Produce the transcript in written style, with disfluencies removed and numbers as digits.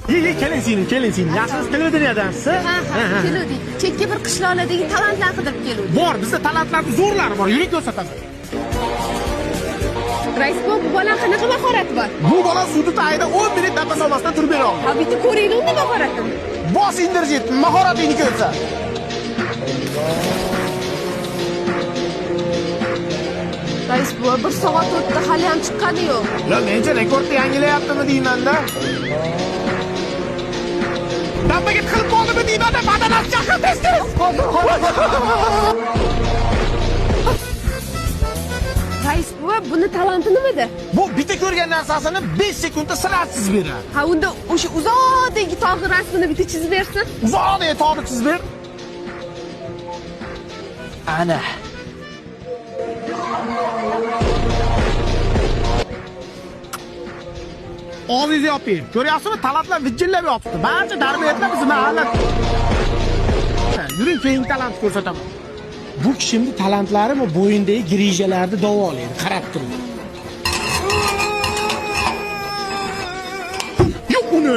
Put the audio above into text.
Keling singlim. Yaxshisi televideniyadansizmi? Ha, keluvdik. Chekka bir qishloqlardagi talantlar qidirib keluvdik. Bor, bizda talantlarning zo'rlari bor. Yuring ko'rsataman. Rais bu bola qanaqa mahorati bor? Bu bola sudni tagida 10 minut nafas olmasdan turib bera oladi. Ha, bitta ko'ringlar unda mahoratini. Bos indirjit, mahoratingni ko'rsa. Rais bu 1 soat o'tdi, hali ham chiqqani yo'q. Ya mencha rekordni yangilayaptimi deyman-da. Dambaga qilib qoldimi deyman-da, badalasi chaqir tez. Rais bu buni talanti nimada? Bu bitta ko'rgan narsasini 5 sekundda siratsiz beradi. Ha, unda o'sha uzoqdagi tog'i rasmini bitta chizib bersin. Uzoqdagi tog'ni chizib ber. Ana. Og'zingizni yoping. Ko'ryapsizmi? Talantlar vijillab yotibdi. Barcha darbiyatlar bizni mahalla. Yuring, keyin talant ko'rsataman. Bu kishimni talantlari va bo'yindagi grijalarni davolaydi. Qarab turing. Yo'q, uni